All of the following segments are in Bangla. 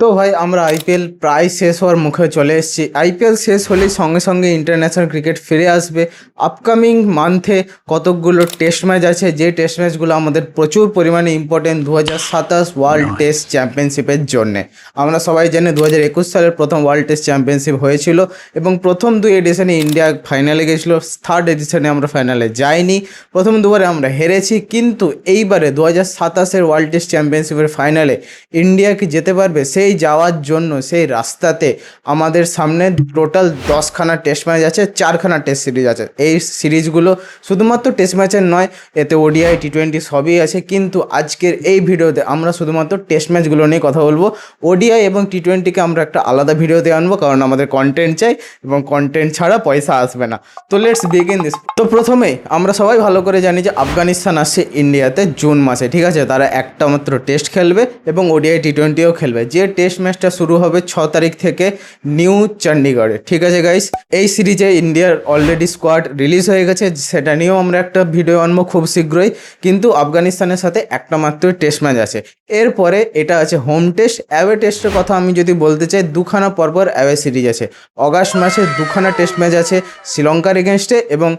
তো ভাই আমরা আইপিএল প্রায় শেষ হওয়ার মুখে চলে এসেছি। আইপিএল শেষ হলেই সঙ্গে সঙ্গে ইন্টারন্যাশনাল ক্রিকেট ফিরে আসবে। আপকামিং মান্থে কতকগুলো টেস্ট ম্যাচ আছে, যে টেস্ট ম্যাচগুলো আমাদের প্রচুর পরিমাণে ইম্পর্টেন্ট 2027 ওয়ার্ল্ড টেস্ট চ্যাম্পিয়নশিপের জন্যে। আমরা সবাই জানি 2021 সালের প্রথম ওয়ার্ল্ড টেস্ট চ্যাম্পিয়নশিপ হয়েছিল এবং প্রথম দুই এডিশনে ইন্ডিয়া ফাইনালে গেছিলো। থার্ড এডিশনে আমরা ফাইনালে যাইনি, প্রথম দুবারে আমরা হেরেছি। কিন্তু এইবারে 2027 ওয়ার্ল্ড টেস্ট চ্যাম্পিয়নশিপের ফাইনালে ইন্ডিয়া কি যেতে পারবে? সেই যাওয়ার জন্য সেই রাস্তাতে আমাদের সামনে টোটাল 10খানা টেস্ট ম্যাচ আছে, 4খানা টেস্ট সিরিজ আছে। এই সিরিজগুলো শুধুমাত্র টেস্ট ম্যাচের নয়, এতে ওডিআই টি20 সবই আছে। কিন্তু আজকের এই ভিডিওতে আমরা শুধুমাত্র টেস্ট ম্যাচগুলো নিয়ে কথা বলবো। ওডিআই এবং টি20কে আমরা একটা আলাদা ভিডিওতে আনবো, কারণ আমাদের কন্টেন্ট চাই এবং কন্টেন্ট ছাড়া পয়সা আসবে না। তো লেটস বিগিন দিস। তো প্রথমেই আমরা সবাই ভালো করে জানি যে আফগানিস্তান আসছে ইন্ডিয়াতে জুন মাসে, ঠিক আছে। তারা একটা মাত্র টেস্ট খেলবে এবং ওডিআই টি20ও খেলবে। যে টেস্ট ম্যাচটা শুরু হবে 6 তারিখ থেকে নিউ চণ্ডীগড়ে, ঠিক আছে গাইস। এই সিরিজে ইন্ডিয়ার অলরেডি স্কোয়াড রিলিজ হয়ে গেছে, সেটা নিয়েও আমরা একটা ভিডিও আনবো খুব শীঘ্রই। কিন্তু আফগানিস্তানের সাথে একটা মাত্র টেস্ট ম্যাচ আছে। এরপরে এটা আছে হোম টেস্ট। অ্যাওয়ে টেস্টের কথা আমি যদি বলতে চাই, দুখানা পরপর অ্যাওয়ে সিরিজ আছে। অগাস্ট মাসে দুখানা টেস্ট ম্যাচ আছে শ্রীলঙ্কার এগেনস্টে, এবং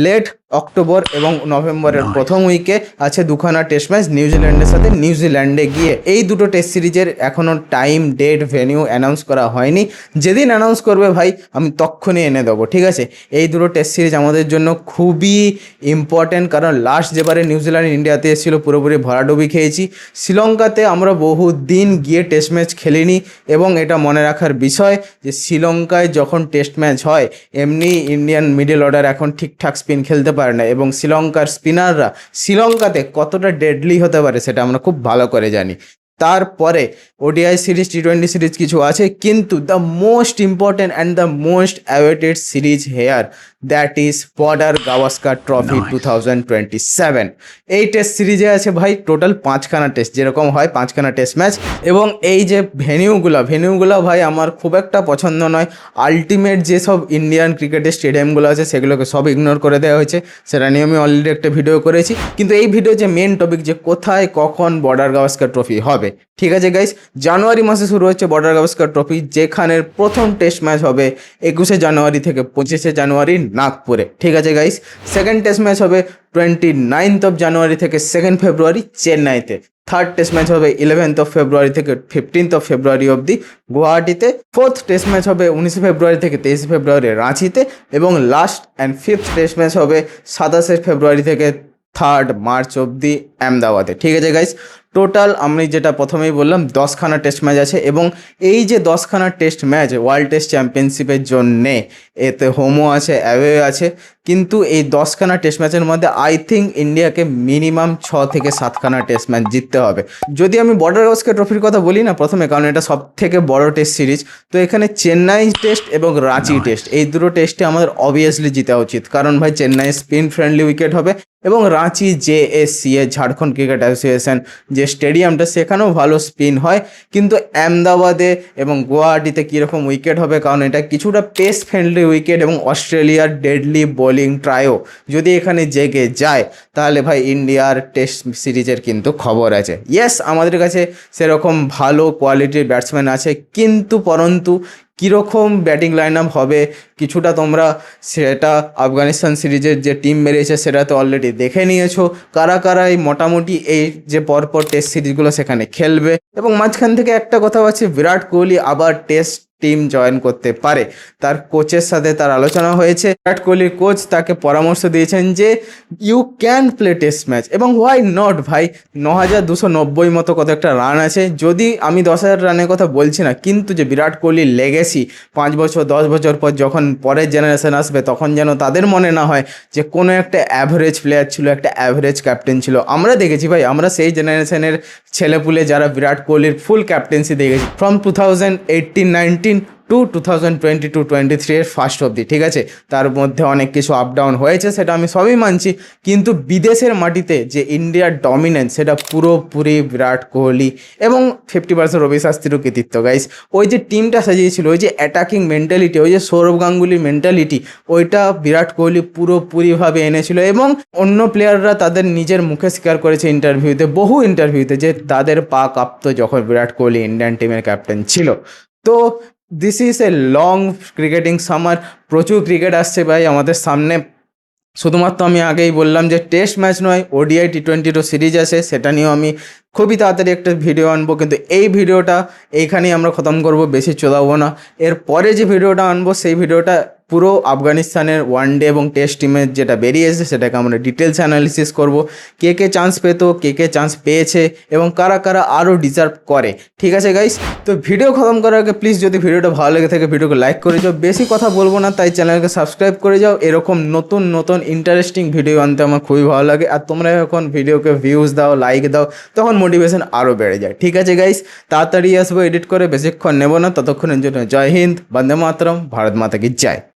লেট অক্টোবর এবং নভেম্বরের প্রথম উইকে আছে দুখানা টেস্ট ম্যাচ নিউজিল্যান্ডের সাথে নিউজিল্যান্ডে গিয়ে। এই দুটো টেস্ট সিরিজের এখনও টাইম, ডেট, ভেনিউ অ্যানাউন্স করা হয়নি। যেদিন অ্যানাউন্স করবে ভাই আমি তক্ষুনি এনে দেবো, ঠিক আছে। এই দুটো টেস্ট সিরিজ আমাদের জন্য খুবই ইম্পর্ট্যান্ট, কারণ লাস্ট যেবারে নিউজিল্যান্ড ইন্ডিয়াতে এসেছিলো পুরোপুরি ভরাডুবি খেয়েছি। শ্রীলঙ্কাতে আমরা বহু দিন গিয়ে টেস্ট ম্যাচ খেলিনি, এবং এটা মনে রাখার বিষয় যে শ্রীলঙ্কায় যখন টেস্ট ম্যাচ হয় এমনি ইন্ডিয়ান মিডল অর্ডার এখন ঠিকঠাক স্পিন খেলতে পারে না, এবং শ্রীলঙ্কার স্পিনাররা শ্রীলঙ্কাতে কতটা ডেডলি হতে পারে সেটা আমরা খুব ভালো করে জানি। তারপরে ওডিআই সিরিজ, টি20 সিরিজ কিছু আছে, কিন্তু the most important and the most awaited series here, that is Border Gavaskar trophy 2027। এই টেস্ট সিরিজে আছে ভাই টোটাল 5খানা টেস্ট, যেরকম হয় 5খানা টেস্ট ম্যাচ। এবং এই যে ভেনিউগুলো ভাই আমার খুব একটা পছন্দ নয়। আলটিমেট যেসব ইন্ডিয়ান ক্রিকেটের স্টেডিয়ামগুলো আছে সেগুলোকে সব ইগনোর করে দেওয়া হয়েছে, সেটা নিয়ে আমি অলরেডি একটা ভিডিও করেছি। কিন্তু এই ভিডিও যে মেন টপিক, যে কোথায় কখন বর্ডার গাভাস্কার ট্রফি হবে, ঠিক আছে গাইস। জানুয়ারি মাসে শুরু হচ্ছে বর্ডার গাভাস্কার ট্রফি, যেখানের প্রথম টেস্ট ম্যাচ হবে 21শে জানুয়ারি থেকে 25শে জানুয়ারি নাগপুরে, ঠিক আছে গাইস। সেকেন্ড টেস্ট ম্যাচ হবে 29th জানুয়ারি থেকে 2nd ফেব্রুয়ারি চেন্নাইতে। থার্ড টেস্ট ম্যাচ হবে 11th ফেব্রুয়ারি থেকে 15th ফেব্রুয়ারি অবধি গুয়াহাটিতে। ফোর্থ টেস্ট ম্যাচ হবে 19শে ফেব্রুয়ারি থেকে 23শে ফেব্রুয়ারি রাঁচিতে। এবং last and fifth test match হবে 27শে ফেব্রুয়ারি থেকে 3rd মার্চ অবধি আহমেদাবাদে, ঠিক আছে গাইস। টোটাল আমি যেটা প্রথমেই বললাম 10খানা টেস্ট ম্যাচ আছে, এবং এই যে 10খানা টেস্ট ম্যাচ ওয়ার্ল্ড টেস্ট চ্যাম্পিয়নশিপের জন্যে, এতে হোমও আছে অ্যাওয়ে আছে। কিন্তু এই 10খানা টেস্ট ম্যাচের মধ্যে আই থিঙ্ক ইন্ডিয়াকে মিনিমাম 6 থেকে 7খানা টেস্ট ম্যাচ জিততে হবে। যদি আমি বর্ডার গাভাস্কার ট্রফির কথা বলি না প্রথমে, কারণ এটা সব থেকে বড় টেস্ট সিরিজ, তো এখানে চেন্নাই টেস্ট এবং রাঁচি টেস্ট, এই দুটো টেস্টে আমাদের অবভিয়াসলি জিতা উচিত। কারণ ভাই চেন্নাই স্পিন ফ্রেন্ডলি উইকেট হবে, এবং রাঁচি জেএসসিএ ঝাড়খণ্ড ক্রিকেট অ্যাসোসিয়েশন যে স্টেডিয়ামটা, সেখানেও ভালো স্পিন হয়। কিন্তু আহমেদাবাদে এবং গুয়াহাটিতে কীরকম উইকেট হবে, কারণ এটা কিছুটা পেস ফ্রেন্ডলি উইকেট, এবং অস্ট্রেলিয়ার ডেডলি বোলিং ট্রায়ও যদি এখানে জেগে যায়, তাহলে ভাই ইন্ডিয়ার টেস্ট সিরিজের কিন্তু খবর আছে। ইয়েস, আমাদের কাছে সেরকম ভালো কোয়ালিটির ব্যাটসম্যান আছে, কিন্তু পরন্তু কীরকম ব্যাটিং লাইন আপ হবে কিছুটা তোমরা সেটা আফগানিস্তান সিরিজের যে টিম বেরিয়েছে সেটা তো অলরেডি দেখে নিয়েছো। কারা কারা এই মোটামুটি এই যে পরপর টেস্ট সিরিজগুলো সেখানে খেলবে। এবং মাঝখান থেকে একটা কথা আছে, বিরাট কোহলি আবার টেস্ট টিম জয়েন করতে পারে। তার কোচের সাথে তার আলোচনা হয়েছে, বিরাট কোহলির কোচ তাকে পরামর্শ দিয়েছেন যে you can play test match, এবং হোয়াই নট ভাই। 9290 মতো কত একটা রান আছে। যদি আমি 10,000 রানের কথা বলছি না, কিন্তু যে বিরাট কোহলির লেগেসি 5 বছর 10 বছর পর যখন পরের জেনারেশন আসবে, তখন যেন তাদের মনে না হয় যে কোনো একটা অ্যাভারেজ প্লেয়ার ছিল, একটা অ্যাভারেজ ক্যাপ্টেন ছিল। আমরা দেখেছি ভাই, আমরা সেই জেনারেশনের ছেলেপুলে যারা বিরাট কোহলির ফুল ক্যাপ্টেন্সি দেখেছি ফ্রম 2018-19 টু 2022-23 এর ফার্স্ট অবধি, ঠিক আছে। তার মধ্যে অনেক কিছু আপ ডাউন হয়েছে, সেটা আমি সবই মানছি, কিন্তু বিদেশের মাটিতে যে ইন্ডিয়ার ডমিনেন্স সেটা পুরোপুরি বিরাট কোহলি এবং 50% রবি শাস্ত্রীরও কৃতিত্ব গাইস। ওই যে টিমটা সাজিয়েছিল, ওই যে অ্যাটাকিং মেন্টালিটি, ওই যে সৌরভ গাঙ্গুলির মেন্টালিটি, ওইটা বিরাট কোহলি পুরোপুরিভাবে এনেছিল। এবং অন্য প্লেয়াররা তাদের নিজের মুখে স্বীকার করেছে ইন্টারভিউতে, বহু ইন্টারভিউতে, যে তাদের পা কাঁপতো যখন বিরাট কোহলি ইন্ডিয়ান টিমের ক্যাপ্টেন ছিল। তো this is a long cricketing summer, প্রচুর ক্রিকেট আসছে ভাই আমাদের সামনে। শুধুমাত্র আমি আগেই বললাম যে টেস্ট ম্যাচ নয়, ওডিআই টি20রও সিরিজ আছে, সেটা নিয়েও আমি খুবই তাড়াতাড়ি একটা ভিডিও আনবো। কিন্তু এই ভিডিওটা এইখানেই আমরা খতম করব, বেশি চোদাবো না। এরপরে যে ভিডিওটা আনবো সেই ভিডিওটা পুরো আফগানিস্তানের ওয়ানডে এবং টেস্ট টিমের যেটা বেরিয়ে এসেছে সেটাকে আমরা ডিটেলস অ্যানালিসিস করব, কে কে চান্স পেতো, কে কে চান্স পেয়েছে এবং কারা কারা আরও ডিজার্ভ করে, ঠিক আছে গাইস। তো ভিডিও খতম করার আগে প্লিজ যদি ভিডিওটা ভালো লেগে থাকে ভিডিওকে লাইক করে যাও, বেশি কথা বলবো না, তাই চ্যানেলকে সাবস্ক্রাইব করে যাও। এরকম নতুন নতুন ইন্টারেস্টিং ভিডিও আনতে আমার খুবই ভালো লাগে, আর তোমরা যখন ভিডিওকে ভিউজ দাও, লাইক দাও, তখন মোটিভেশন আরও বেড়ে যায়, ঠিক আছে গাইস। তাড়াতাড়ি আসবো এডিট করে, বেশিক্ষণ নেবো না, ততক্ষণের জন্য জয় হিন্দ, বন্দে মাতরম, ভারত মাতা কি জয়।